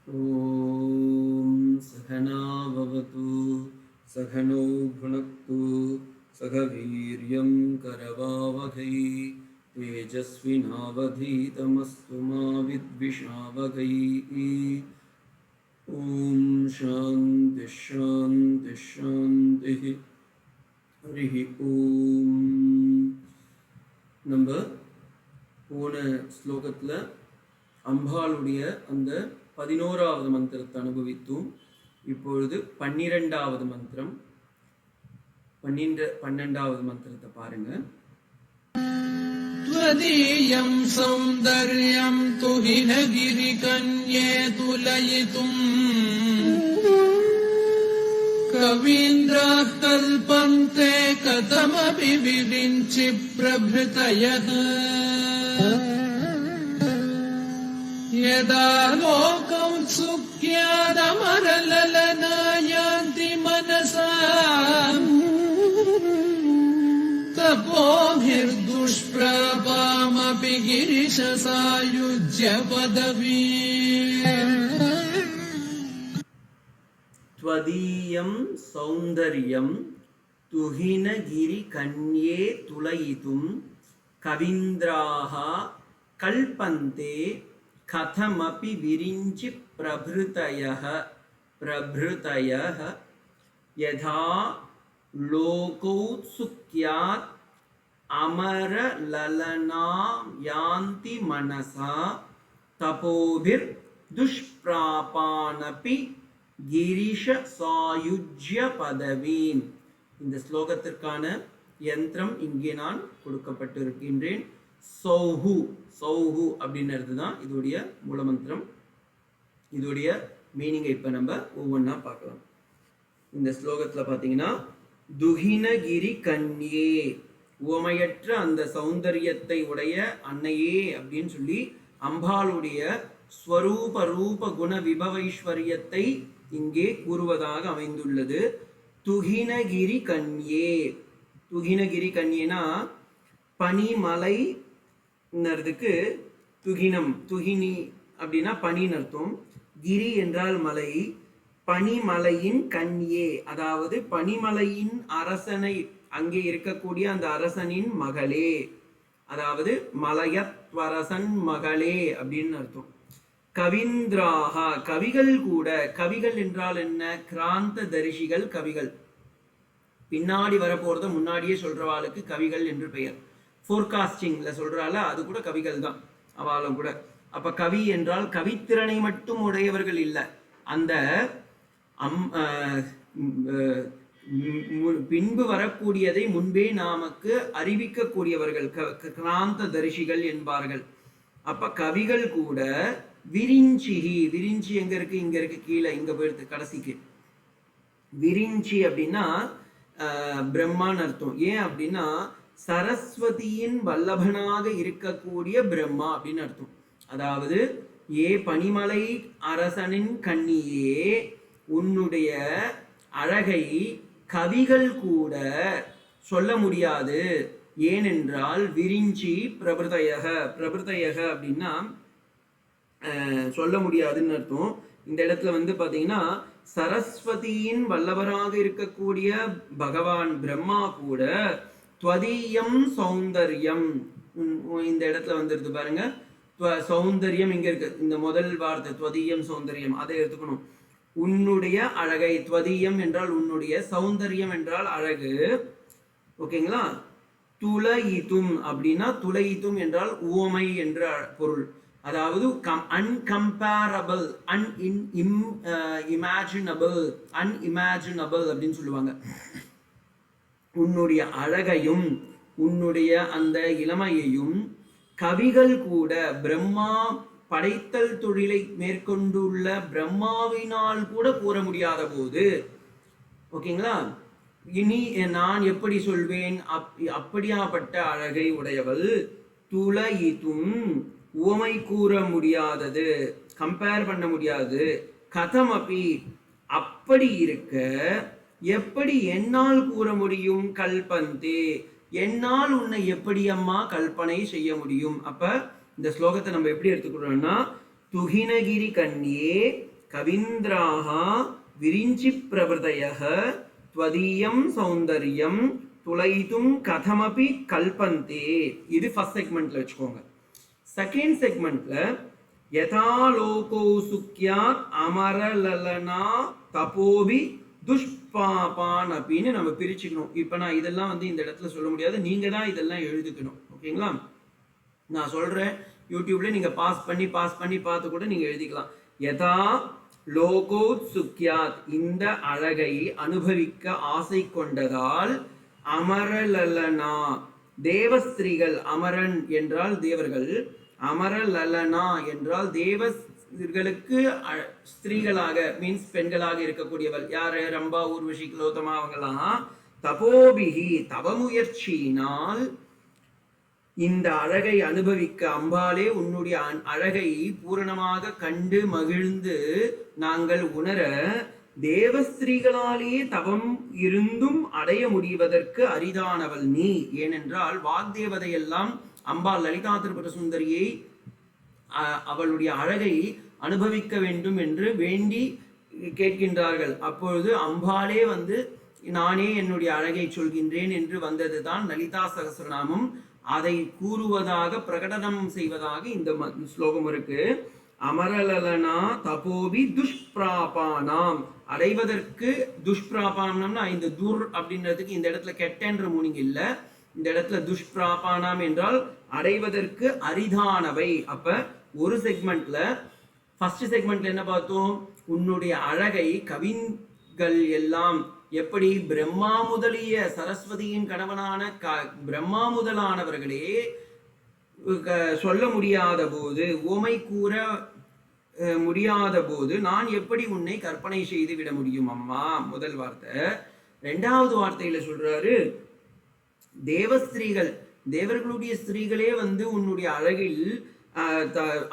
ॐ सहना भवतु सहनौ भुनक्तु सह वीर्यं करवावहै तेजस्विनावधीतमस्तु मा विद्विषावहैः। ॐ शान्ति शान्ति शान्तिः। हरिः ॐ. நம்ம போன ஸ்லோகத்தில் அம்பாளுடைய அந்த 11வது மந்திரத்தை அனுபவித்தோம். இப்பொழுது 12வது மந்திரம், 12வது மந்திரத்தை பாருங்க. त्वदीयं सौन्दर्यं तुहिनगिरिकन्ये तुलयितुम् कवीन्द्राः कल्पन्ते कथमपि विरिञ्चि प्रभृतयः यदा लोकौत्सुक्यादमरललना यान्ति मनसा तपोभिर्दुष्प्रापामपि गिरिशसायुज्य पदवी त्वदीयं सौन्दर्यं तुहिनगिरिकन्ये तुलयितुं कवीन्द्राः कल्पन्ते कथमपि विरिञ्चि प्रभृतयः यथा लोकौत्सुक्यात् अमरललनां यान्ति मनसा तपोभिर्दुष्प्रापानपि गिरीश सायुज्य பதவீம். இந்த ஸ்லோகத்திற்கான யந்திரம் இங்கே நான் கொடுக்கப்பட்டிருக்கின்றேன். சௌஹு சௌஹு அப்படின்றது தான் இதோடைய மூலமந்திரம். இதோடைய மீனிங்கை இப்போ நம்ம ஒவ்வொன்றா பார்க்கலாம். இந்த ஸ்லோகத்தில் பார்த்தீங்கன்னா, துஹினகிரி கன்யே, உவமையற்ற அந்த சௌந்தரியத்தை உடைய அன்னையே அப்படின்னு சொல்லி அம்பாளுடைய ஸ்வரூப ரூப குண விபவைஸ்வரியத்தை இங்கே கூறுவதாக அமைந்துள்ளது. துஹினகிரி கன்யே, துஹினகிரி கன்யேனா பனிமலைன்றதுக்கு துகினம், துகினி அப்படின்னா பனின்னு அர்த்தம். கிரி என்றால் மலை, பனிமலையின் கன்யே அதாவது பனிமலையின் அரசனை, அங்கே இருக்கக்கூடிய அந்த அரசனின் மகளே, அதாவது மலையத்வரசன் மகளே அப்படின்னு அர்த்தம். கவிந்திராகா, கவிகள் கூட, கவிகள் என்றால் என்ன? கிராந்த தரிசிகள் கவிகள், பின்னாடி வரப்போறத முன்னாடியே சொல்றவாளுக்கு கவிகள் என்று பெயர். ஃபோர்காஸ்டிங்ல சொல்றால அது கூட கவிகள் தான் அவளும் கூட. அப்ப கவி என்றால் கவித்திறனை மட்டும் உடையவர்கள் இல்லை, அந்த பின்பு வரக்கூடியதை முன்பே நமக்கு அறிவிக்கக்கூடியவர்கள் கிராந்த தரிசிகள் என்பார்கள். அப்ப கவிகள் கூட விரிஞ்சிஹி, விரிஞ்சி எங்க இருக்கு? இங்க இருக்கு, கீழே இங்க போயிடுது கடைசிக்கு. விரிஞ்சி அப்படின்னா பிரம்மான்னு அர்த்தம். ஏன் அப்படின்னா சரஸ்வதியின் வல்லபனாக இருக்கக்கூடிய பிரம்மா அப்படின்னு அர்த்தம். அதாவது ஏ பனிமலை அரசனின் கண்ணியே, உன்னுடைய அழகை கவிகள் கூட சொல்ல முடியாது. ஏனென்றால் விரிஞ்சி பிரபுதயக, பிரபுதயக அப்படின்னா சொல்ல முடியாதுன்னு அர்த்தம். இந்த இடத்துல வந்து பாத்தீங்கன்னா சரஸ்வதியின் வல்லவராக இருக்கக்கூடிய பகவான் பிரம்மா கூட துவதீயம் சௌந்தர்யம், இந்த இடத்துல வந்துருது பாருங்க. சௌந்தர்யம் இங்க இருக்கு, இந்த முதல் வார்த்தை துவதீயம் சௌந்தர்யம், அதை எடுத்துக்கணும். உன்னுடைய அழகை, துவதீயம் என்றால் உன்னுடைய, சௌந்தர்யம் என்றால் அழகு, ஓகேங்களா? துலயித்தும் அப்படின்னா, துலயித்தும் என்றால் உவமை என்ற பொருள். அதாவது அன்கம்பேரபிள், இமேஜினபிள், அன்இமேஜினபிள் அப்படின்னு சொல்லுவாங்க. உன்னுடைய அழகையும் உன்னுடைய அந்த இளமையையும் கவிகள் கூட, பிரம்மா படைத்தல் தொழிலை மேற்கொண்டுள்ள பிரம்மாவினால் கூட கூற முடியாத போது, ஓகேங்களா, இனி நான் எப்படி சொல்வேன்? அப்படியாப்பட்ட அழகை உடையவள், துலயித்தும் உவமை கூற முடியாதது, கம்பேர் பண்ண முடியாது, கதமபி அப்படி இருக்க எப்படி என்னால் கூற முடியும்? கல்பந்தே, என்னால் உன்னை எப்படி அம்மா கல்பனை செய்ய முடியும்? அப்ப இந்த ஸ்லோகத்தை நம்ம எப்படி எடுத்துக்கிறோம்னா, துகினகிரி கன்யே கவீந்திராக விரிஞ்சி பிரபதயः த்வதீயம் சௌந்தர்யம் துளைதும் கதமபி கல்பந்தே. இது ஃபர்ஸ்ட் செக்மெண்ட்ல வச்சுக்கோங்க. செகண்ட் செக்மெண்ட்ல யதா லோகோ சுக்யாத் அமரலலனா தபோபி துஷ்பாபான் அப்படின்னு நம்ம பிரிச்சுக்கணும். இப்போ நான் இதெல்லாம் வந்து இந்த இடத்துல சொல்ல முடியாது, நீங்க தான் இதெல்லாம் எழுதிக்கணும். ஓகேங்களா? நான் சொல்றேன், யூடியூப்ல நீங்க பாஸ் பண்ணி பார்த்து கூட நீங்க எழுதிக்கலாம். யதா லோகோத் சுக்யாத், இந்த அழகை அனுபவிக்க ஆசை கொண்டதால், அமரலலனா தேவஸ்திரீகள், அமரன் என்றால் தேவர்கள், அமரலலனா என்றால் தேவர்களுக்கு ஸ்திரீகளாக மீன்ஸ் பெண்களாக இருக்கக்கூடியவள் யாரு? ரம்பா, ஊர்வஷி, கிலோத்தமா அவங்கெல்லாம் தபோபிகி தவமுயற்சியினால் இந்த அழகை அனுபவிக்க அம்பாலே உன்னுடைய அழகை பூரணமாக கண்டு மகிழ்ந்து நாங்கள் உணர தேவஸ்திரீகளாலேயே தவம் இருந்தும் அடைய முடிவதற்கு அரிதானவள் நீ. ஏனென்றால் வாக்தேவதையெல்லாம் அம்பாள் லலிதா திரிபுர சுந்தரியை அவளுடைய அழகை அனுபவிக்க வேண்டும் என்று வேண்டி கேட்கின்றார்கள். அப்பொழுது அம்பாலே வந்து நானே என்னுடைய அழகை சொல்கின்றேன் என்று வந்ததுதான் லலிதா சகஸ்ரநாமம். அதை கூறுவதாக பிரகடனம் செய்வதாக இந்த ஸ்லோகம் இருக்கு. அமரலலனா தபோபி துஷ்பிராபானாம், அடைவதற்கு துஷ்பிராபானம்னா இந்த துர் அப்படின்றதுக்கு இந்த இடத்துல கெட்டன்ற மீனிங் இல்ல. இந்த இடத்துல துஷ்பிராபானாம் என்றால் அடைவதற்கு அரிதானவை. அப்ப ஒரு செக்மெண்ட்ல ஃபர்ஸ்ட் செக்மெண்ட்ல என்ன பார்த்தோம்? உன்னுடைய அழகை கவிகள் எல்லாம் எப்படி பிரம்மா முதலிய சரஸ்வதியின் கணவனான பிரம்மா முதலானவர்களே சொல்ல முடியாத போது, ஓமை கூற முடியாத போது நான் எப்படி உன்னை கற்பனை செய்து விட முடியும் அம்மா? முதல் வார்த்தை. ரெண்டாவது வார்த்தையில சொல்றாரு, தேவஸ்திரீகள், தேவர்களுடைய ஸ்திரீகளே வந்து உன்னுடைய அழகில்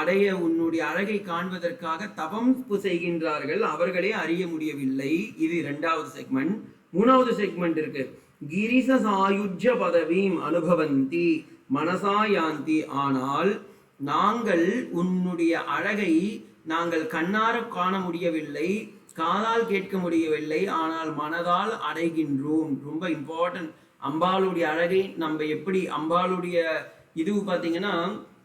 அடைய உன்னுடைய அழகை காண்பதற்காக தவம் செய்கின்றார்கள், அவர்களே அறிய முடியவில்லை. இது இரண்டாவது செக்மெண்ட். மூணாவது செக்மெண்ட் இருக்கு. கிரிச சாயுஜ்ய பதவீம் அனுபவந்தி மனசாயாந்தி, ஆனால் நாங்கள் உன்னுடைய அழகை நாங்கள் கண்ணார காண முடியவில்லை, காதால் கேட்க முடியவில்லை, ஆனால் மனதால் அடைகின்றோம். ரொம்ப இம்பார்ட்டன்ட். அம்பாளுடைய அழகை நம்ம எப்படி, அம்பாளுடைய இது பார்த்தீங்கன்னா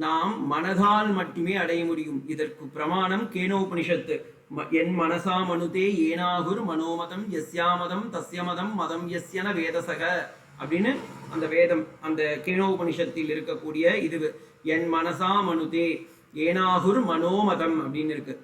நாம் மனதால் மட்டுமே அடைய முடியும். இதற்கு பிரமாணம் கேனோபனிஷத்து. என் மனசா மனுதே ஏனாகுர் மனோமதம் யஸ்யாமதம் தஸ்யமதம் மதம் யஸ்யன வேதசக அப்படின்னு அந்த வேதம், அந்த கேனோபனிஷத்தில் இருக்கக்கூடிய இது. என் மனசா மனுதே ஏனாகுர் மனோமதம் அப்படின்னு இருக்கு.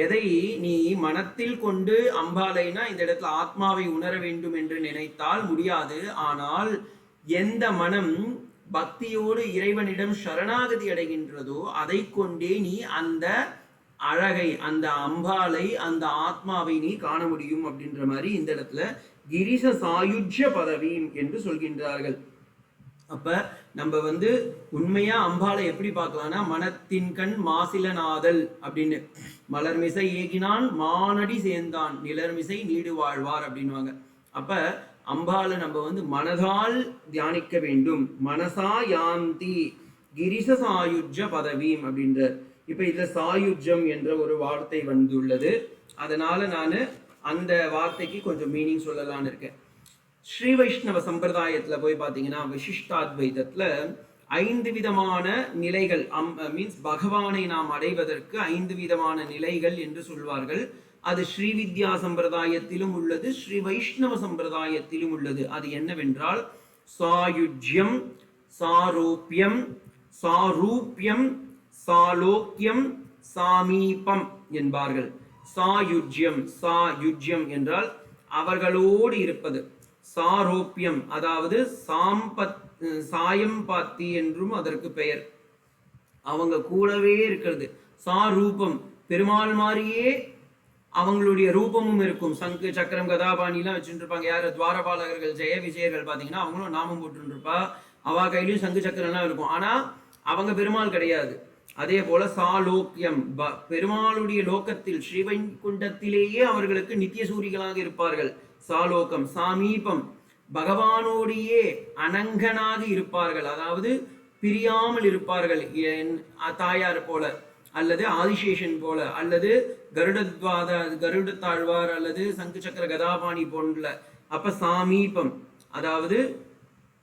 எதை நீ மனத்தில் கொண்டு அம்பாலைனா இந்த இடத்துல ஆத்மாவை உணர வேண்டும் என்று நினைத்தால் முடியாது. ஆனால் எந்த மனம் பக்தியோடு இறைவனிடம் சரணாகதி அடைகின்றதோ அதை கொண்டே நீ அந்த அழகை, அந்த அம்பாலை, அந்த ஆத்மாவை நீ காண முடியும் அப்படின்ற மாதிரி இந்த இடத்துல கிரிச சாயுஜ்ய பதவீம் என்று சொல்கின்றார்கள். அப்ப நம்ம வந்து உண்மையா அம்பாலை எப்படி பார்க்கலாம்னா, மனத்தின் கண் மாசிலநாதல் அப்படின்னு, மலர்மிசை ஏகினான் மானடி சேர்ந்தான் நிலர்மிசை நீடு வாழ்வார் அப்படின்வாங்க. அப்ப அம்பாலை நம்ம வந்து மனதால் தியானிக்க வேண்டும். மனசா யாந்தி கிரிச சாயுஜ்ய பதவீம் அப்படின்ற. இப்ப இதுல சாயுஜ்யம் என்ற ஒரு வார்த்தை வந்துள்ளது, அதனால நான் அந்த வார்த்தைக்கு கொஞ்சம் மீனிங் சொல்லலான்னு இருக்கேன். ஸ்ரீ வைஷ்ணவ சம்பிரதாயத்துல போய் பாத்தீங்கன்னா விசிஷ்டாத்வைதத்துல 5 விதமான நிலைகள், மீன்ஸ் பகவானை நாம் அடைவதற்கு 5 விதமான நிலைகள் என்று சொல்வார்கள். அது ஸ்ரீவித்யா சம்பிரதாயத்திலும் உள்ளது, ஸ்ரீ வைஷ்ணவ சம்பிரதாயத்திலும் உள்ளது. அது என்னவென்றால் சாயுஜ்யம், சாரோப்பியம், சாரூப்யம், சாலோக்கியம், சாமீபம் என்பார்கள். சாயுஜ்யம் என்றால் அவர்களோடு இருப்பது. சாரோப்பியம் அதாவது சாயம்பாத்தி என்றும் அதற்கு பெயர், அவங்க கூடவே இருக்கிறது. சாரூபம் பெருமாள் மாதிரியே அவங்களுடைய ரூபமும் இருக்கும். சங்கு சக்கரம் கதாபாணிலாம் வச்சுட்டு இருப்பாங்க. யாரு? துவாரபாலகர்கள், ஜெய விஜயர்கள் பார்த்தீங்கன்னா அவங்களும் நாமம் போட்டு இருப்பா. அவ கையிலையும் சங்கு சக்கரம்லாம் இருக்கும். ஆனா அவங்க பெருமாள் கிடையாது. அதே போல சாலோக்கியம், பெருமாளுடைய லோகத்தில் ஸ்ரீவைகுண்டத்திலேயே அவர்களுக்கு நித்திய சூரிகளாக இருப்பார்கள். சாலோகம். சாமீபம், பகவானோடையே அனங்கனாக இருப்பார்கள், அதாவது பிரியாமல் இருப்பார்கள், தாயார் போல. அல்லது ஆதிசேஷன் போல அல்லது கருடத்தாழ்வார் அல்லது சங்கு சக்கர கதாபாணி போன்ற. அப்ப சாமீபம் அதாவது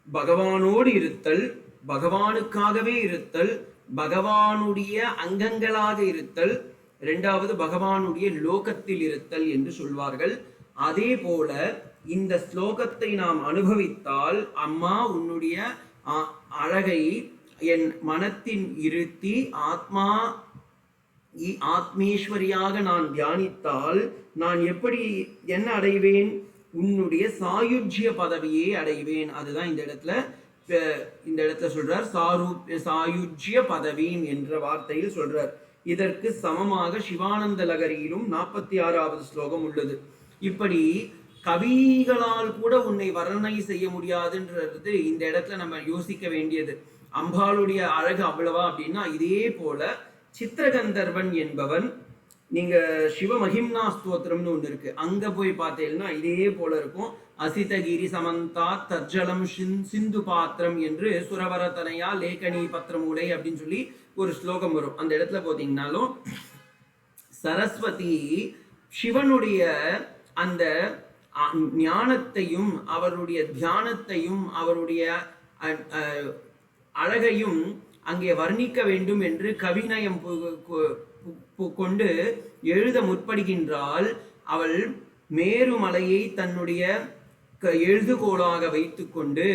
பகவானோடு இருத்தல், பகவானுக்காகவே இருத்தல், பகவானுடைய அங்கங்களாக இருத்தல், இரண்டாவது பகவானுடைய லோகத்தில் இருத்தல் என்று சொல்வார்கள். அதே போல இந்த ஸ்லோகத்தை நாம் அனுபவித்தால் அம்மா உன்னுடைய அழகை என் மனத்தின் இருத்தி ஆத்மேஸ்வரியாக நான் தியானித்தால் நான் எப்படி என்ன அடைவேன்? உன்னுடைய சாயுஜ்ய பதவியை அடைவேன். அதுதான் இந்த இடத்துல சொல்றார். சாயுஜ்ய பதவீம் என்ற வார்த்தையில் சொல்றார். இதற்கு சமமாக சிவானந்த லகரியிலும் 46வது ஸ்லோகம் உள்ளது. இப்படி கவிகளால் கூட உன்னை வர்ணனை செய்ய முடியாதுன்றது இந்த இடத்துல நம்ம யோசிக்க வேண்டியது. அம்பாளுடைய அழகு அவ்வளவா அப்படின்னா, இதே போல சித்திரகந்தர்வன் என்பவன், நீங்க சிவ மகிம்னா ஸ்தோத்திரம்னு ஒன்று இருக்கு, அங்க போய் பார்த்தீங்கன்னா இதே போல இருக்கும். அசிதகிரி சமந்தா தஜ்ஜலம் சிந்து பாத்திரம் என்று சுரவரத்தனையா லேகனி பத்திரமூலை அப்படின்னு சொல்லி ஒரு ஸ்லோகம் வரும். அந்த இடத்துல போத்தீங்கன்னாலும் சரஸ்வதி சிவனுடைய அந்த ஞானத்தையும் அவருடைய தியானத்தையும் அவருடைய அழகையும் அங்கே வர்ணிக்க வேண்டும் என்று கவிநயம் கொண்டு எழுத முற்படுகின்றால், அவள் மேருமலையை தன்னுடைய எழுதுகோளாக வைத்துக்கொண்டு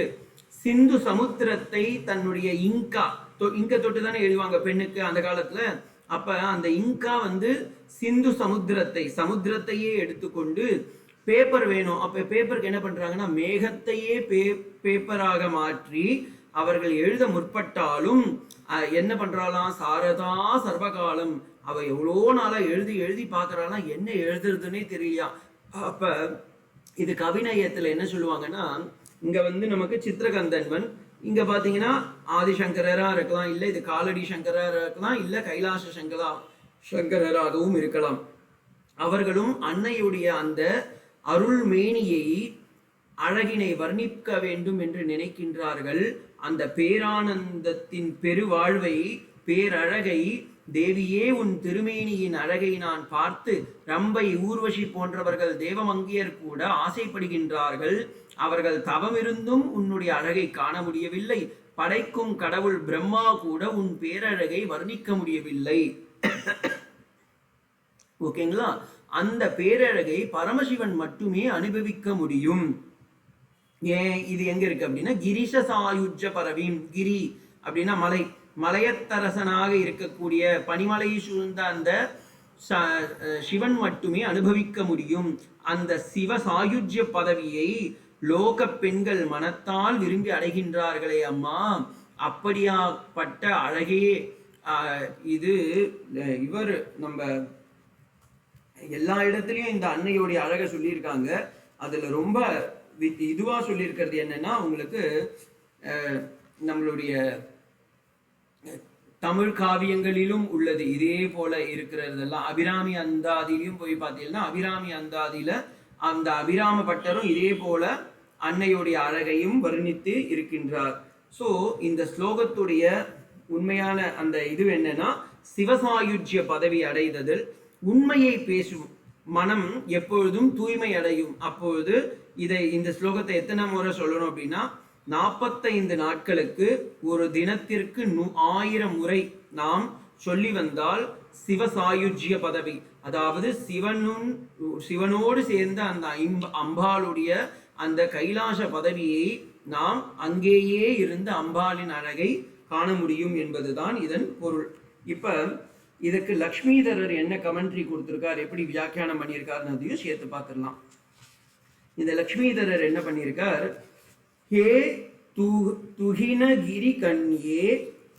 சிந்து சமுத்திரத்தை தன்னுடைய இங்கா தொட்டு தானே எழுதுவாங்க பெண்ணுக்கு அந்த காலத்துல. அப்ப அந்த இங்கா சிந்து சமுத்திரத்தையே எடுத்துக்கொண்டு பேப்பர் வேணும். அப்ப பேப்பருக்கு என்ன பண்றாங்கன்னா மேகத்தையே பேப்பராக மாற்றி அவர்கள் எழுத முற்பட்டாலும் என்ன பண்றாளாம்? சாரதா சர்வகாலம். அவ எவ்வளோ நாளா எழுதி பார்க்கறாளாம், என்ன எழுதுறதுன்னே தெரியலையா. அப்ப இது கவிநயத்துல என்ன சொல்லுவாங்கன்னா, இங்க நமக்கு சித்திரகந்தன்வன், இங்க பாத்தீங்கன்னா ஆதிசங்கரரா இருக்கலாம், இல்ல இது காலடி சங்கரா இருக்கலாம், இல்ல கைலாச சங்கரராகவும் இருக்கலாம். அவர்களும் அன்னையுடைய அந்த அருள்மேனியை அழகினை வர்ணிக்க வேண்டும் என்று நினைக்கின்றார்கள். அந்த பேரானந்தத்தின் பெருவாழ்வை பேரழகை, தேவியே உன் திருமேனியின் அழகை நான் பார்த்து ரம்பை ஊர்வசி போன்றவர்கள் தேவமங்கியர் கூட ஆசைப்படுகின்றார்கள். அவர்கள் தவமிருந்தும் உன்னுடைய அழகை காண முடியவில்லை. படைக்கும் கடவுள் பிரம்மா கூட உன் பேரழகை வர்ணிக்க முடியவில்லை. ஓகேங்களா? அந்த பேரழகை பரமசிவன் மட்டுமே அனுபவிக்க முடியும். ஏன் இது எங்க இருக்கு அப்படின்னா, கிரிஷ சாயுஜ பரவீம். கிரி அப்படின்னா மலை, மலையத்தரசனாக இருக்கக்கூடிய பனிமலை சூழ்ந்த அந்த சிவன் மட்டுமே அனுபவிக்க முடியும். அந்த சிவ சாயுஜ்ய பதவியை லோக பெண்கள் மனத்தால் விரும்பி அடைகின்றார்களே அம்மா, அப்படியாப்பட்ட அழகே இது. இவர் நம்ம எல்லா இடத்துலயும் இந்த அன்னையோடைய அழகை சொல்லியிருக்காங்க. அதுல ரொம்ப இதுவா சொல்லியிருக்கிறது என்னன்னா, உங்களுக்கு நம்மளுடைய தமிழ் காவியங்களிலும் உள்ளது. இதே போல இருக்கிறதெல்லாம் அபிராமி அந்தாதியிலும் போய் பார்த்தீங்கன்னா, அபிராமி அந்தாதியில அந்த அபிராம பட்டரும் இதே போல அன்னையுடைய அழகையும் வர்ணித்து இருக்கின்றார். ஸோ இந்த ஸ்லோகத்துடைய உண்மையான அந்த இது என்னன்னா, சிவசாயுஜ்ய பதவி அடைதல். உண்மையை பேசும் மனம் எப்பொழுதும் தூய்மை அடையும். அப்பொழுது இந்த ஸ்லோகத்தை எத்தனை முறை சொல்லணும் அப்படின்னா, 45 நாட்களுக்கு ஒரு தினத்திற்கு 1000 முறை நாம் சொல்லி வந்தால் சிவசாயுஜ்ய பதவி, அதாவது சிவனோடு சேர்ந்த அந்த அம்பாளுடைய அந்த கைலாச பதவியை நாம் அங்கேயே இருந்து அம்பாளின் அழகை காண முடியும் என்பதுதான் இதன் பொருள். இப்ப இதுக்கு லக்ஷ்மிதரர் என்ன கமெண்ட்ரி கொடுத்திருக்கார், எப்படி வியாக்கியானம் பண்ணியிருக்காருன்னு அதையும் சேர்த்து பார்த்துடலாம். இந்த லக்ஷ்மிதரர் என்ன பண்ணியிருக்கார், ஹே துஹினகிரி கன்யே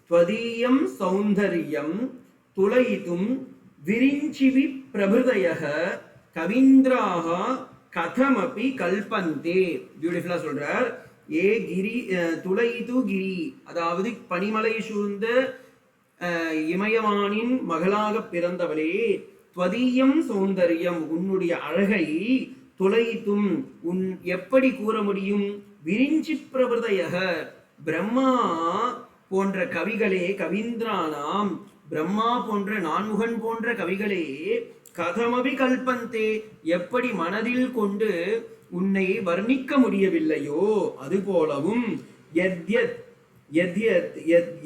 த்வதீயம் சௌந்தர்யம் துலயிதும் விரிஞ்சிவி பிரபுதயः கவீந்திராக கதமபி கல்பந்தே. பியூட்டிஃபுல்லா சொல்றார். ஏ கிரி துலயிது கிரி, அதாவது பனிமலை சூழ்ந்த இமயவானின் மகளாக பிறந்தவளே, த்வதீயம் சௌந்தர்யம், உன்னுடைய அழகை துளைத்தும் உன் எப்படி கூற முடியும், விரிஞ்சி பிரபுதயக, பிரம்மா போன்ற கவிகளே, கவீந்திரானாம் பிரம்மா போன்ற நான்முகன் போன்ற கவிகளே கதமபி கல்பந்தே எப்படி மனதில் கொண்டு உன்னை வர்ணிக்க முடியவில்லையோ அதுபோலவும் யத்யத் யத்யத்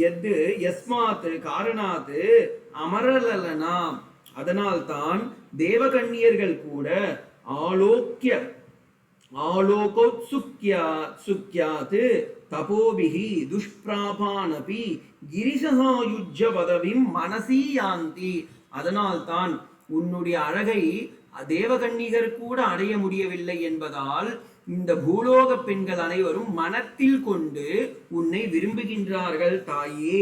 யத் யஸ்மாத் காரணாத் அமரலலனா அதனால்தான் தேவகன்னியர்கள் கூட ஆலோக்கிய ஆலோகோத்சுக்யாத் தபோபிஹி துஷ்பிராபானபி கிரிசசாயுஜ்ய பதவிம் மனசி யாந்தி அதனால்தான் உன்னுடைய அழகை தேவகன்னிகர் கூட அடைய முடியவில்லை என்பதால் இந்த பூலோக பெண்கள் அனைவரும் மனத்தில் கொண்டு உன்னை விரும்புகின்றார்கள் தாயே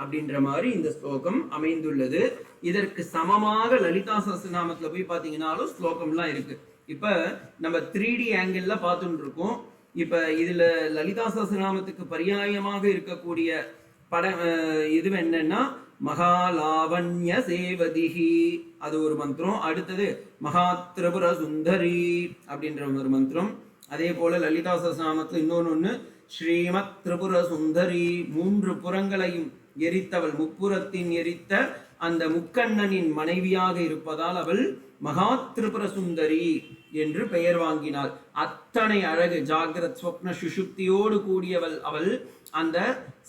அப்படின்ற மாதிரி இந்த ஸ்லோகம் அமைந்துள்ளது. இதற்கு சமமாக லலிதா சஹஸ்ரநாமத்துல போய் பாத்தீங்கன்னாலும் ஸ்லோகம்லாம் இருக்கு. இப்ப நம்ம 3D ஆங்கிள் பார்த்துட்டு இருக்கோம். இப்ப இதுல லலிதா சஹஸ்ரநாமத்துக்கு பரியாயமாக இருக்கக்கூடிய இது என்னன்னா மகாலாவண்ய சேவதிஹி அது ஒரு மந்திரம். அடுத்தது மகா திரிபுர சுந்தரி அப்படின்ற ஒரு மந்திரம். அதே போல லலிதா சஹஸ்ரநாமத்துல இன்னொன்னு ஸ்ரீமத் திரிபுர சுந்தரி 3 புறங்களையும் எரித்தவள் முப்புறத்தின் எரித்த அந்த முக்கண்ணனின் மனைவியாக இருப்பதால் அவள் மகா திரிபுர சுந்தரி என்று பெயர் வாங்கினாள். அத்தனை அழகு ஜாகிரத் ஸ்வப்ன சுஷுப்தியோடு கூடியவள் அவள். அந்த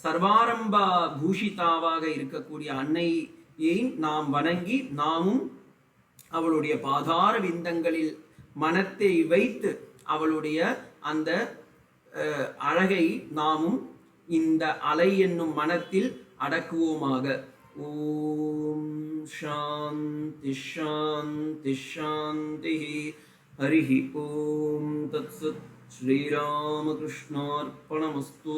சர்வாரம்பா பூஷிதாவாக இருக்கக்கூடிய அன்னையை நாம் வணங்கி நாமும் அவளுடைய பாதார விந்தங்களில் மனத்தை வைத்து அவளுடைய அந்த அழகை நாமும் இந்த அலை என்னும் மனத்தில் அடக்குவோமாக. ஓம் சாந்தி சாந்தி சாந்தி. ஹரிஹி ஓம் தத்சத். ஸ்ரீராமகிருஷ்ணார்ப்பணமஸ்து.